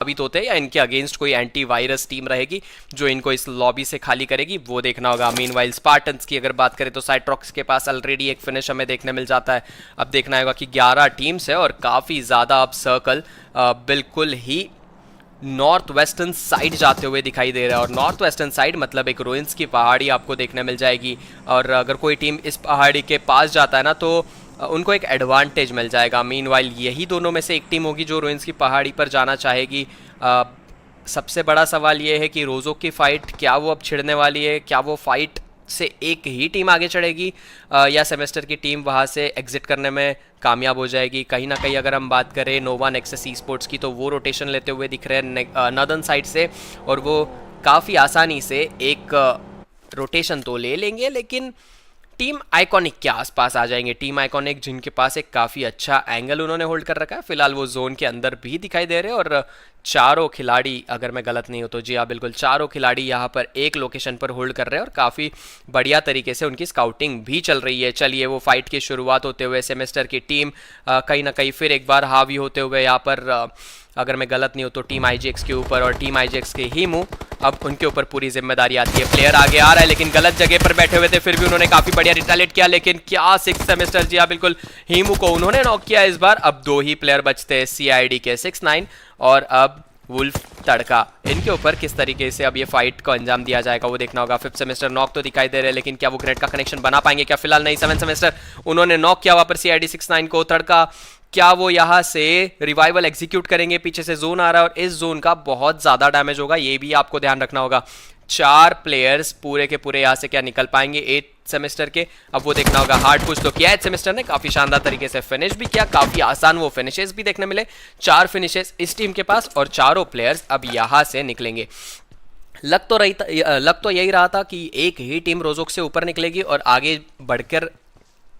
साबित होते हैं या इनके अगेंस्ट कोई एंटीवायरस टीम रहेगी जो इनको इस लॉबी से खाली करेगी, वो देखना होगा। मीनवाइल स्पार्टन्स की अगर बात करें तो साइट्रॉक्स के पास ऑलरेडी एक फिनिश हमें देखने मिल जाता है। अब देखना होगा कि 11 टीम्स है और काफ़ी ज़्यादा अब सर्कल बिल्कुल ही नॉर्थ वेस्टर्न साइड जाते हुए दिखाई दे रहा है। और नॉर्थ वेस्टर्न साइड मतलब एक रुइंस की पहाड़ी आपको देखने मिल जाएगी, और अगर कोई टीम इस पहाड़ी के पास जाता है ना तो उनको एक एडवांटेज मिल जाएगा। मीनवाइल यही दोनों में से एक टीम होगी जो रुइंस की पहाड़ी पर जाना चाहेगी। सबसे बड़ा सवाल ये है कि रोज़ो की फ़ाइट क्या वो अब छिड़ने वाली है, क्या वो फाइट से एक ही टीम आगे चढ़ेगी या सेमेस्टर की टीम वहाँ से एग्जिट करने में कामयाब हो जाएगी। कहीं ना कहीं अगर हम बात करें नोवा नेक्सस ई स्पोर्ट्स की, तो वो रोटेशन लेते हुए दिख रहे हैं नॉर्दर्न साइड से, और वो काफ़ी आसानी से एक रोटेशन तो ले लेंगे, लेकिन टीम आइकॉनिक के आसपास आ जाएंगे। टीम आइकॉनिक जिनके पास एक काफ़ी अच्छा एंगल उन्होंने होल्ड कर रखा है, फिलहाल वो जोन के अंदर भी दिखाई दे रहे हैं। और चारों खिलाड़ी, अगर मैं गलत नहीं हूँ तो जी हाँ बिल्कुल, चारों खिलाड़ी यहाँ पर एक लोकेशन पर होल्ड कर रहे हैं और काफ़ी बढ़िया तरीके से उनकी स्काउटिंग भी चल रही है। चलिए, वो फाइट की शुरुआत होते हुए सेमेस्टर की टीम कहीं ना कहीं फिर एक बार हावी होते हुए यहाँ पर अगर मैं गलत नहीं हूँ तो टीम आईजीएक्स के ऊपर, और टीम आईजीएक्स के ही मुँह अब उनके ऊपर पूरी जिम्मेदारी आती है। प्लेयर आगे आ रहा है लेकिन गलत जगह पर बैठे हुए थे, फिर भी उन्होंने काफ़ी बढ़िया रिटालिएट किया। लेकिन क्या 6 सेमेस्टर, जी हाँ बिल्कुल, हीमू को उन्होंने नॉक किया इस बार। अब 2 ही प्लेयर बचते हैं, सीआईडी के 6-9 और अब वुल्फ तड़का। इनके ऊपर किस तरीके से अब ये फाइट को अंजाम दिया जाएगा वो देखना होगा। 5th सेमेस्टर नॉक तो दिखाई दे रहे हैं, लेकिन क्या वो ग्रेड का कनेक्शन बना पाएंगे क्या? फिलहाल नहीं। 7th सेमेस्टर उन्होंने नॉक किया वहाँ पर सीआईडी 6-9 को। तड़का, क्या वो यहाँ से रिवाइवल एग्जीक्यूट करेंगे? पीछे से जोन आ रहा है और इस जोन का बहुत ज़्यादा डैमेज होगा, ये भी आपको ध्यान रखना होगा। 4 प्लेयर्स पूरे के पूरे यहाँ से क्या निकल पाएंगे 8th सेमेस्टर के? अब वो देखना होगा। हार्ड पुश तो किया 8th सेमेस्टर ने, काफ़ी शानदार तरीके से फिनिश भी किया, काफ़ी आसान वो फिनिशेस भी देखने मिले। 4 फिनिशेस इस टीम के पास और चारों प्लेयर्स अब यहाँ से निकलेंगे। लग तो यही रहा था कि एक ही टीम रोजोक से ऊपर निकलेगी और आगे बढ़कर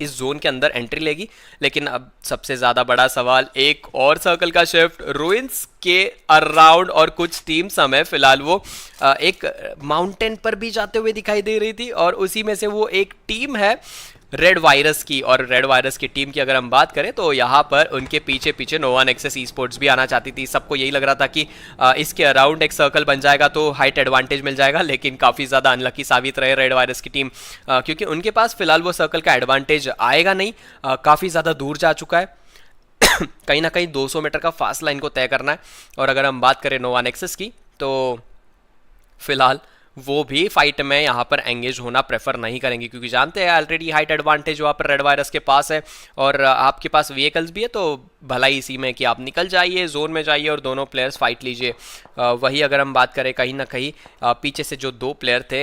इस जोन के अंदर एंट्री लेगी, लेकिन अब सबसे ज़्यादा बड़ा सवाल, एक और सर्कल का शिफ्ट रुइंस के अराउंड, और कुछ टीम्स हमें फिलहाल वो एक माउंटेन पर भी जाते हुए दिखाई दे रही थी, और उसी में से वो एक टीम है रेड वायरस की। और रेड वायरस की टीम की अगर हम बात करें तो यहाँ पर उनके पीछे पीछे नोवा नेक्सस ई स्पोर्ट्स भी आना चाहती थी। सबको यही लग रहा था कि इसके अराउंड एक सर्कल बन जाएगा तो हाइट एडवांटेज मिल जाएगा, लेकिन काफ़ी ज़्यादा अनलकी साबित रहे रेड वायरस की टीम, क्योंकि उनके पास फिलहाल वो सर्कल का एडवांटेज आएगा नहीं, काफ़ी ज़्यादा दूर जा चुका है। कहीं ना कहीं 200 मीटर का फास्ट लाइन को तय करना है। और अगर हम बात करें नोवा नेक्सस की तो फिलहाल वो भी फाइट में यहाँ पर एंगेज होना प्रेफर नहीं करेंगे, क्योंकि जानते हैं ऑलरेडी हाइट एडवांटेज वहाँ पर रेड वायरस के पास है और आपके पास व्हीकल्स भी है, तो भलाई इसी में कि आप निकल जाइए, जोन में जाइए और दोनों प्लेयर्स फाइट लीजिए। वही अगर हम बात करें कहीं ना कहीं पीछे से जो 2 प्लेयर थे,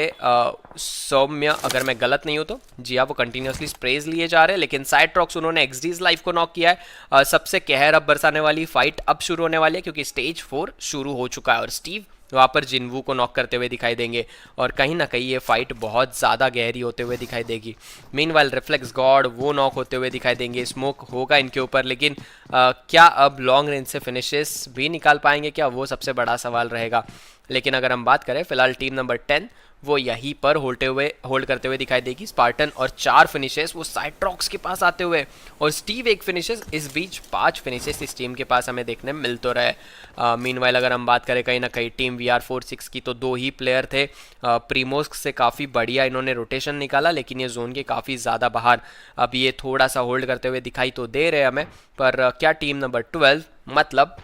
सौम्य अगर मैं गलत नहीं हूँ तो, जी हाँ, वो कंटिन्यूसली स्प्रेज लिए जा रहे हैं, लेकिन साइट्रॉक्स उन्होंने एक्सडीज लाइफ को नॉक किया है। सबसे कहर अब बरसाने वाली फाइट अब शुरू होने वाली है, क्योंकि स्टेज 4 शुरू हो चुका है और स्टीव वहाँ पर जिनवू को नॉक करते हुए दिखाई देंगे, और कहीं ना कहीं ये फाइट बहुत ज़्यादा गहरी होते हुए दिखाई देगी। मीनवाइल रिफ्लेक्स गॉड वो नॉक होते हुए दिखाई देंगे, स्मोक होगा इनके ऊपर, लेकिन क्या अब लॉन्ग रेंज से फिनिशेस भी निकाल पाएंगे क्या, वो सबसे बड़ा सवाल रहेगा। लेकिन अगर हम बात करें फिलहाल टीम नंबर 10 वो यहीं पर होल्ड करते हुए दिखाई देगी। स्पार्टन और 4 फिनिशेस वो साइट्रॉक्स के पास आते हुए, और स्टीव 1 फिनिशेस, इस बीच 5 फिनिशेस इस टीम के पास हमें देखने मिल तो रहे। मीनवाइल अगर हम बात करें कहीं ना कहीं टीम VR46 की, तो 2 ही प्लेयर थे। प्रीमोस्क से काफ़ी बढ़िया इन्होंने रोटेशन निकाला, लेकिन ये जोन के काफ़ी ज़्यादा बाहर, अब ये थोड़ा सा होल्ड करते हुए दिखाई तो दे रहे हमें। पर क्या टीम नंबर 12 मतलब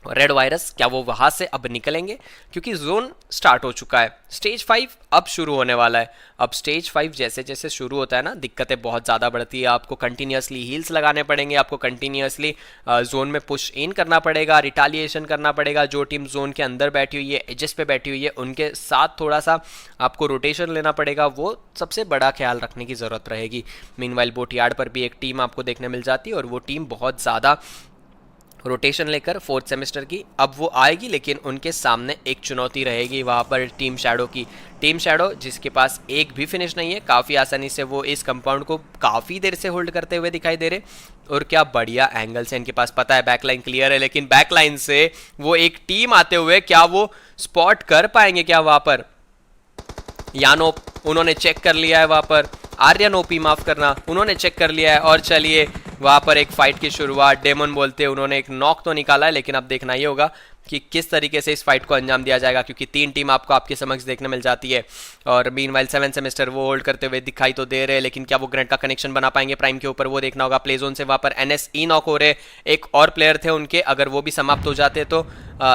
रेड वायरस, क्या वो वहाँ से अब निकलेंगे? क्योंकि जोन स्टार्ट हो चुका है, स्टेज 5 अब शुरू होने वाला है। अब स्टेज 5 जैसे जैसे शुरू होता है ना, दिक्कतें बहुत ज़्यादा बढ़ती है। आपको कंटिन्यूसली हील्स लगाने पड़ेंगे, आपको कंटिन्यूसली जोन में पुश इन करना पड़ेगा, रिटालिएशन करना पड़ेगा। जो टीम जोन के अंदर बैठी हुई है, एजेस पे बैठी हुई है, उनके साथ थोड़ा सा आपको रोटेशन लेना पड़ेगा, वो सबसे बड़ा ख्याल रखने की ज़रूरत रहेगी। मीनवाइल बोटयार्ड पर भी एक टीम आपको देखने मिल जाती है, और वो टीम बहुत ज़्यादा रोटेशन लेकर 4th सेमेस्टर की अब वो आएगी, लेकिन उनके सामने एक चुनौती रहेगी वहाँ पर टीम शैडो की। टीम शैडो जिसके पास एक भी फिनिश नहीं है, काफ़ी आसानी से वो इस कंपाउंड को काफ़ी देर से होल्ड करते हुए दिखाई दे रहे, और क्या बढ़िया एंगल्स है इनके पास। पता है बैकलाइन क्लियर है, लेकिन बैकलाइन से वो एक टीम आते हुए क्या वो स्पॉट कर पाएंगे क्या वहाँ पर? यानो उन्होंने चेक कर लिया है वहाँ पर, आर्यन ओपी माफ करना, उन्होंने चेक कर लिया है, और चलिए वहाँ पर एक फाइट की शुरुआत। डेमन बोलते हैं उन्होंने एक नॉक तो निकाला है, लेकिन अब देखना ये होगा कि किस तरीके से इस फाइट को अंजाम दिया जाएगा, क्योंकि 3 टीम आपको आपके समक्ष देखने मिल जाती है। और मीनवाइल 7 सेमेस्टर वो होल्ड करते हुए दिखाई तो दे रहे हैं, लेकिन क्या वो ग्रेनेड का कनेक्शन बना पाएंगे प्राइम के ऊपर, वो देखना होगा। प्ले जोन से वहाँ पर NSE नॉक हो रहे, एक और प्लेयर थे उनके, अगर वो भी समाप्त हो जाते तो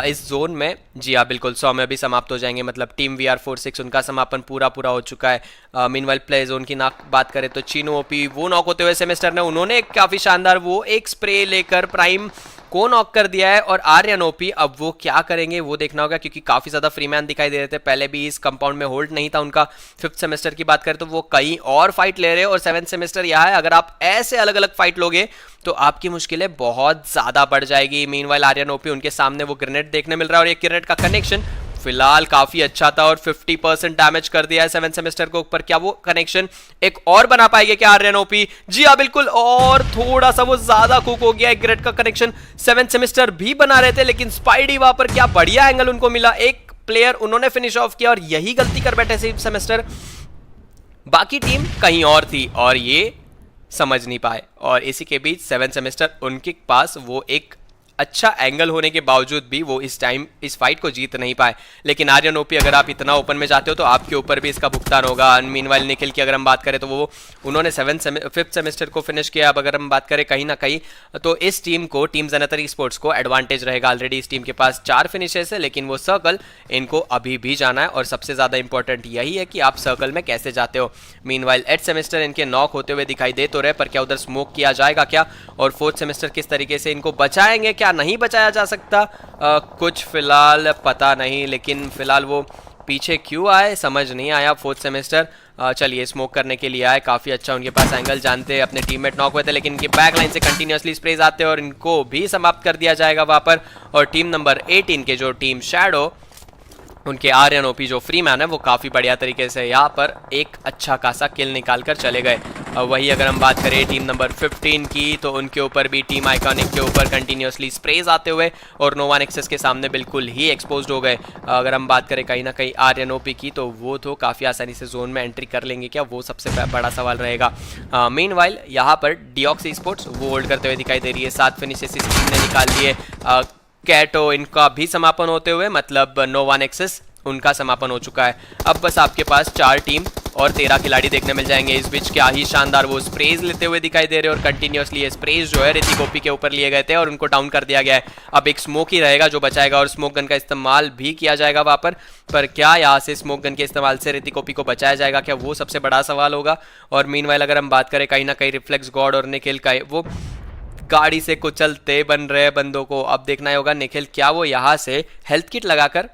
इस जोन में, जी हाँ बिल्कुल 100 में भी समाप्त हो जाएंगे। मतलब टीम VR46 उनका समापन पूरा हो चुका है। मीनवाइल प्ले जोन की बात करें तो चीनो ओपी वो नॉक होते हुए सेमेस्टर ने, उन्होंने काफ़ी शानदार वो एक स्प्रे लेकर प्राइम को नॉक कर दिया है। और आर्यन ओपी अब वो क्या करेंगे वो देखना होगा, क्योंकि काफ़ी ज़्यादा फ्रीमैन दिखाई दे रहे थे, पहले भी इस कंपाउंड में होल्ड नहीं था उनका। 5th सेमेस्टर की बात करें तो वो कई और फाइट ले रहे हैं, और 7th सेमेस्टर यह है, अगर आप ऐसे अलग अलग फाइट लोगे तो आपकी मुश्किलें बहुत ज़्यादा बढ़ जाएगी। मीनवाइल आर्यन ओपी उनके सामने वो ग्रेनेड देखने मिल रहा है, और ये ग्रेनेड का कनेक्शन फिलहाल काफी अच्छा था और 50% डैमेज कर दिया है 7 सेमेस्टर को ऊपर। क्या वो कनेक्शन एक और बना पाएंगे क्या आर्यन ओपी? जी हाँ बिल्कुल, और थोड़ा सा वो ज्यादा कुक हो गया। एक ग्रेड का कनेक्शन 7 सेमेस्टर भी बना रहे थे, लेकिन स्पाइडी वहां पर क्या बढ़िया एंगल उनको मिला, एक प्लेयर उन्होंने फिनिश ऑफ किया, और यही गलती कर बैठे 7 सेमेस्टर। बाकी टीम कहीं और थी और ये समझ नहीं पाए, और इसी के बीच 7 सेमेस्टर उनके पास वो एक अच्छा एंगल होने के बावजूद भी वो इस टाइम इस फाइट को जीत नहीं पाए। लेकिन आर्यन ओपी अगर आप इतना ओपन में जाते हो तो आपके ऊपर भी इसका भुगतान होगा। मीनवाइल निखिल की अगर हम बात करें तो वो उन्होंने 5th सेमेस्टर को फिनिश किया। अब अगर हम बात करें कहीं ना कहीं तो इस टीम को, टीम ज़ेनेथर ई-स्पोर्ट्स को एडवांटेज रहेगा। ऑलरेडी इस टीम के पास 4 फिनिशेस है, लेकिन वो सर्कल इनको अभी भी जाना है, और सबसे ज़्यादा इंपॉर्टेंट यही है कि आप सर्कल में कैसे जाते हो। मीनवाइल 8 सेमेस्टर इनके नॉक होते हुए दिखाई दे तो रहे, पर क्या उधर स्मोक किया जाएगा क्या, और 4th सेमेस्टर किस तरीके से इनको बचाएंगे, क्या नहीं बचाया जा सकता कुछ फिलहाल पता नहीं। लेकिन फिलहाल वो पीछे क्यों आए समझ नहीं आया 4th सेमेस्टर। चलिए स्मोक करने के लिए आए, काफ़ी अच्छा उनके पास एंगल, जानते हैं अपने टीममेट नॉक हुए थे, लेकिन इनके बैक लाइन से कंटिन्यूसली स्प्रेज आते हैं और इनको भी समाप्त कर दिया जाएगा वहाँ पर। और टीम नंबर 18 के जो टीम शैडो, उनके आर्यन ओपी जो फ्री मैन है वो काफ़ी बढ़िया तरीके से यहाँ पर एक अच्छा खासा किल निकाल कर चले गए। वही अगर हम बात करें टीम नंबर 15 की, तो उनके ऊपर भी टीम आइकॉनिक के ऊपर कंटिन्यूसली स्प्रेज आते हुए और नोवा नेक्सस के सामने बिल्कुल ही एक्सपोज्ड हो गए। अगर हम बात करें कहीं ना कहीं आर्यन ओपी की, तो वो तो काफ़ी आसानी से जोन में एंट्री कर लेंगे क्या, वो सबसे बड़ा सवाल रहेगा। मीनवाइल यहाँ पर डिऑक्स ई-स्पोर्ट्स वो होल्ड करते हुए दिखाई दे रही है, 7 फिनिशेस इस टीम ने निकाल लिए। कैटो इनका भी समापन होते हुए, मतलब नोवा नेक्सस उनका समापन हो चुका है। अब बस आपके पास 4 टीम और 13 खिलाड़ी देखने मिल जाएंगे। इस बीच क्या ही शानदार वो स्प्रेज लेते हुए दिखाई दे रहे हैं, और कंटिन्यूसली ये स्प्रेज जो है ऋतिक ओपी के ऊपर लिए गए थे और उनको डाउन कर दिया गया है। अब एक स्मोक ही रहेगा जो बचाएगा, और स्मोक गन का इस्तेमाल भी किया जाएगा वहाँ पर क्या यहाँ से स्मोक गन के इस्तेमाल से ऋतिक ओपी को बचाया जाएगा क्या, वो सबसे बड़ा सवाल होगा। और मीनवाइल अगर हम बात करें कहीं ना कहीं रिफ्लेक्स गॉड और निखिल का वो गाड़ी से कुचलते बन रहे बंदों को अब देखना होगा। निखिल क्या वो यहाँ से हेल्थ किट लगाकर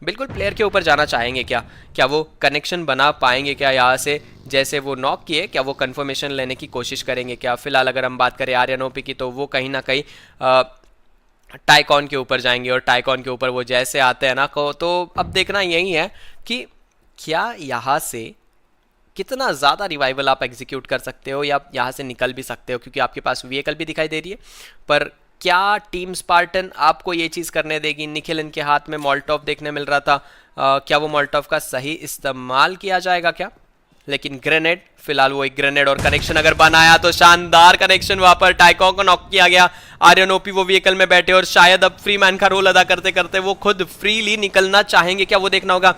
बिल्कुल प्लेयर के ऊपर जाना चाहेंगे क्या, क्या वो कनेक्शन बना पाएंगे क्या यहाँ से, जैसे वो नॉक किए, क्या वो कंफर्मेशन लेने की कोशिश करेंगे क्या। फिलहाल अगर हम बात करें आर्यन ओपी की, तो वो कहीं ना कहीं टाइकॉन के ऊपर जाएंगे, और टाइकॉन के ऊपर वो जैसे आते हैं ना को, तो अब देखना यही है कि क्या यहाँ से कितना ज़्यादा रिवाइवल आप एग्जीक्यूट कर सकते हो, या क्या यहाँ से निकल भी सकते हो, क्योंकि आपके पास व्हीकल भी दिखाई दे रही है। पर क्या टीम स्पार्टन आपको ये चीज़ करने देगी। निखिल इनके हाथ में मॉल्टोव देखने मिल रहा था, क्या वो मॉल्टोव का सही इस्तेमाल किया जाएगा क्या, लेकिन ग्रेनेड, फिलहाल वो एक ग्रेनेड और कनेक्शन अगर बनाया तो शानदार कनेक्शन, वहां पर टाइकॉन को नॉक किया गया। आर्यन ओपी वो व्हीकल में बैठे और शायद अब फ्री मैन का रोल अदा करते करते वो खुद फ्रीली निकलना चाहेंगे क्या, वो देखना होगा।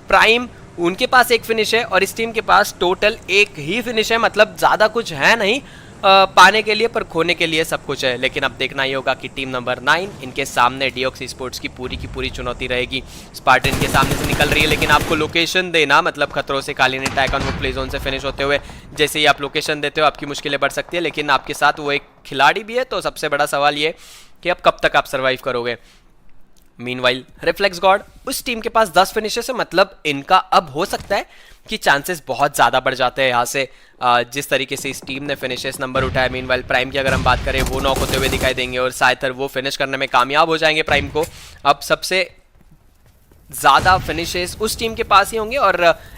प्राइम उनके पास एक फिनिश है और इस टीम के पास टोटल एक ही फिनिश है, मतलब ज़्यादा कुछ है नहीं पाने के लिए, पर खोने के लिए सब कुछ है। लेकिन अब देखना ये होगा कि टीम नंबर 9 इनके सामने डिऑक्स ई-स्पोर्ट्स की पूरी चुनौती रहेगी। स्पार्टन के सामने से निकल रही है, लेकिन आपको लोकेशन देना, मतलब खतरों से खाली नहीं। टाइकॉन वो प्ले जोन से फिनिश होते हुए जैसे ही आप लोकेशन देते हो आपकी मुश्किलें बढ़ सकती है, लेकिन आपके साथ वो एक खिलाड़ी भी है, तो सबसे बड़ा सवाल ये कि अब कब तक आप सर्वाइव करोगे। मीनवाइल रिफ्लेक्स गॉड उस टीम के पास 10 फिनिशेस है, मतलब इनका अब हो सकता है कि चांसेस बहुत ज़्यादा बढ़ जाते हैं यहाँ से, जिस तरीके से इस टीम ने फिनिशेस नंबर उठाया। मीनवाइल प्राइम की अगर हम बात करें वो नॉक होते हुए दिखाई देंगे और साइथर वो फिनिश करने में कामयाब हो जाएंगे प्राइम को। अब सबसे ज़्यादा फिनिशेस उस टीम के पास ही होंगे और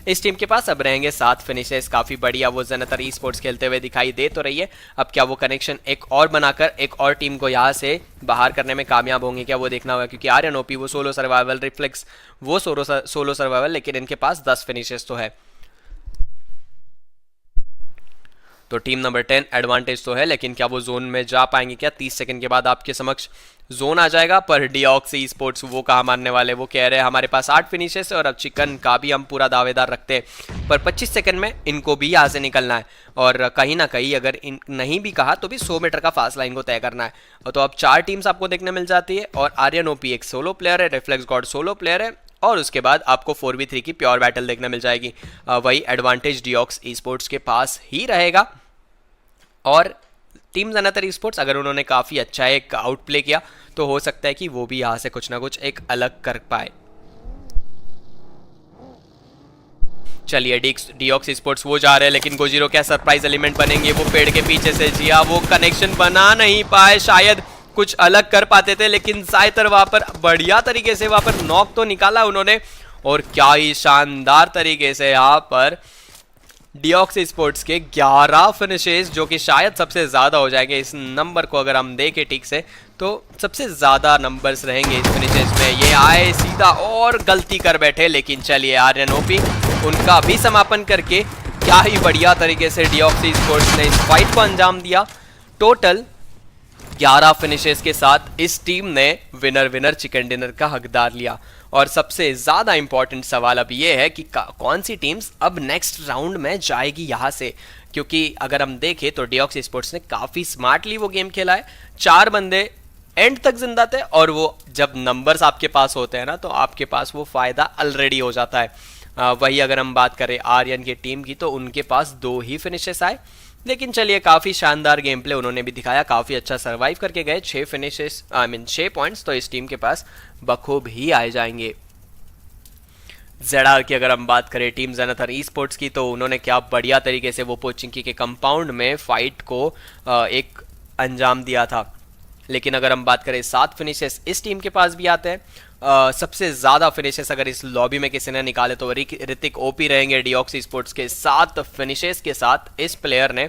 इस टीम के पास अब रहेंगे 7 फिनिशेस। काफ़ी बढ़िया वो ज़ेनेथर ई-स्पोर्ट्स खेलते हुए दिखाई दे तो रही है। अब क्या वो कनेक्शन एक और बनाकर एक और टीम को यहाँ से बाहर करने में कामयाब होंगे क्या, वो देखना होगा, क्योंकि आर्यन ओपी वो सोलो सर्वाइवल, रिफ्लेक्स वो सोलो सर्वाइवल, लेकिन इनके पास 10 फिनिशेस तो है। तो टीम नंबर 10 एडवांटेज तो है, लेकिन क्या वो जोन में जा पाएंगे? क्या 30 सेकंड के बाद आपके समक्ष जोन आ जाएगा? पर डिऑक्स ई स्पोर्ट्स वो कहाँ मानने वाले, वो कह रहे हैं हमारे पास 8 फिनिशेस है और अब चिकन का भी हम पूरा दावेदार रखते हैं, पर 25 सेकंड में इनको भी यहाँ से निकलना है और कहीं ना कहीं अगर इन नहीं भी कहा तो भी 100 मीटर का फासला इनको तय करना है। तो अब 4 टीम्स आपको देखने मिल जाती है और आर्यन ओपी एक सोलो प्लेयर है, रिफ्लेक्स गॉड सोलो प्लेयर है और उसके बाद आपको 4v3 की प्योर बैटल देखने मिल जाएगी। वही एडवांटेज डिऑक्स ई स्पोर्ट्स के पास ही रहेगा और टीम ज़्यादातर ई स्पोर्ट्स अगर उन्होंने काफ़ी अच्छा एक आउट प्ले किया तो हो सकता है कि वो भी यहाँ से कुछ ना कुछ एक अलग कर पाए। चलिए डिऑक्स स्पोर्ट्स वो जा रहे हैं, लेकिन गोजीरो क्या सरप्राइज एलिमेंट बनेंगे? वो पेड़ के पीछे से जिया वो कनेक्शन बना नहीं पाए, शायद कुछ अलग कर पाते थे, लेकिन जायतर वहां पर बढ़िया तरीके से वहां पर नॉक तो निकाला उन्होंने और क्या ही शानदार तरीके से यहाँ पर डिऑक्स स्पोर्ट्स के 11 फिनिशेस, जो कि शायद सबसे ज़्यादा हो जाएंगे इस नंबर को अगर हम देखें ठीक से तो सबसे ज़्यादा नंबर्स रहेंगे इस फिनिशेस में। ये आए सीधा और गलती कर बैठे, लेकिन चलिए आर्यन ओपी उनका भी समापन करके क्या ही बढ़िया तरीके से डिऑक्स स्पोर्ट्स ने इस फाइट को अंजाम दिया। टोटल 11 फिनिशेस के साथ इस टीम ने विनर विनर चिकन डिनर का हकदार लिया। और सबसे ज़्यादा इंपॉर्टेंट सवाल अब ये है कि कौन सी टीम्स अब नेक्स्ट राउंड में जाएगी यहाँ से, क्योंकि अगर हम देखें तो डिऑक्स स्पोर्ट्स ने काफ़ी स्मार्टली वो गेम खेला है। 4 बंदे एंड तक जिंदा थे और वो जब नंबर्स आपके पास होते हैं ना तो आपके पास वो फ़ायदा ऑलरेडी हो जाता है। वही अगर हम बात करें आर्यन की टीम की तो उनके पास 2 ही फिनिशेस आए, लेकिन चलिए काफ़ी शानदार गेम प्ले उन्होंने भी दिखाया, काफ़ी अच्छा सर्वाइव करके गए। 6 फिनिशेस 6 पॉइंट्स तो इस टीम के पास बखूब ही आए जाएंगे। जेडार की अगर हम बात करें टीम ज़्यादातर ई स्पोर्ट्स की तो उन्होंने क्या बढ़िया तरीके से वो पोचिंकी के कंपाउंड में फाइट को एक अंजाम दिया था। लेकिन अगर हम बात करें 7 फिनिशेस इस टीम के पास भी आते हैं। सबसे ज़्यादा फिनिशेस अगर इस लॉबी में किसी ने निकाले तो ऋतिक ओपी रहेंगे डिऑक्स स्पोर्ट्स के 7 फिनिशेस के साथ। इस प्लेयर ने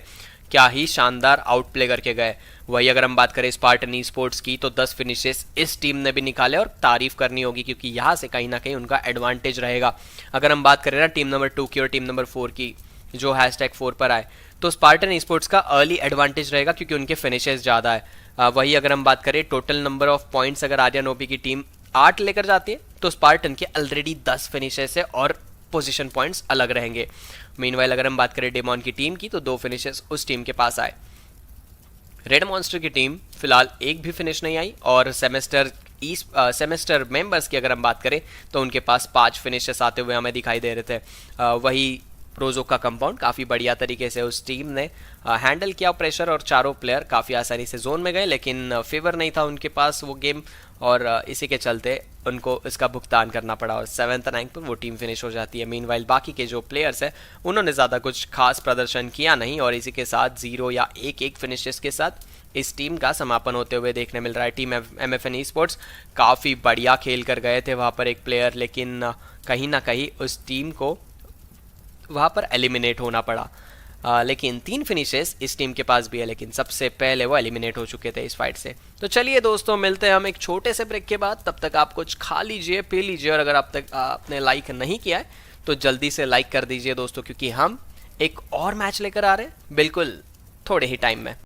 क्या ही शानदार आउट प्ले करके गए। वही अगर हम बात करें स्पार्टन ई स्पोर्ट्स की तो 10 फिनिशेस इस टीम ने भी निकाले और तारीफ करनी होगी क्योंकि यहाँ से कहीं ना कहीं उनका एडवांटेज रहेगा। अगर हम बात करें ना टीम नंबर 2 की और टीम नंबर 4 की जो #4 पर आए तो स्पार्टन ई स्पोर्ट्स का अर्ली एडवांटेज रहेगा क्योंकि उनके फिनिशेस ज़्यादा है। वही अगर हम बात करें टोटल नंबर ऑफ पॉइंट्स अगर आर्यन ओपी की टीम 8 लेकर जाती है तो स्पार्टन के ऑलरेडी 10 फिनिशेस है और पोजीशन पॉइंट्स अलग रहेंगे। मीनवाइल अगर हम बात करें डेमॉन की टीम की तो 2 फिनिशेस उस टीम के पास आए। रेड मॉन्स्टर की टीम फिलहाल एक भी फिनिश नहीं आई और सेमेस्टर मेंबर्स की अगर हम बात करें तो उनके पास 5 फिनिशेस आते हुए हमें दिखाई दे रहे थे। वही प्रोजो का कंपाउंड काफ़ी बढ़िया तरीके से उस टीम ने हैंडल किया प्रेशर और चारों प्लेयर काफ़ी आसानी से जोन में गए, लेकिन फेवर नहीं था उनके पास वो गेम और इसी के चलते उनको इसका भुगतान करना पड़ा और 7th रैंक पर वो टीम फिनिश हो जाती है। मीनवाइल बाकी के जो प्लेयर्स हैं उन्होंने ज़्यादा कुछ खास प्रदर्शन किया नहीं और इसी के साथ 0 या 1-1 फिनिशेस के साथ इस टीम का समापन होते हुए देखने मिल रहा है। टीम MFN स्पोर्ट्स काफ़ी बढ़िया खेल कर गए थे वहाँ पर एक प्लेयर, लेकिन कहीं ना कहीं उस टीम को वहाँ पर एलिमिनेट होना पड़ा। लेकिन 3 फिनिशेस इस टीम के पास भी है, लेकिन सबसे पहले वो एलिमिनेट हो चुके थे इस फाइट से। तो चलिए दोस्तों मिलते हैं हम एक छोटे से ब्रेक के बाद, तब तक आप कुछ खा लीजिए पी लीजिए और अगर आप तक आपने लाइक नहीं किया है तो जल्दी से लाइक कर दीजिए दोस्तों, क्योंकि हम एक और मैच लेकर आ रहे हैं बिल्कुल थोड़े ही टाइम में।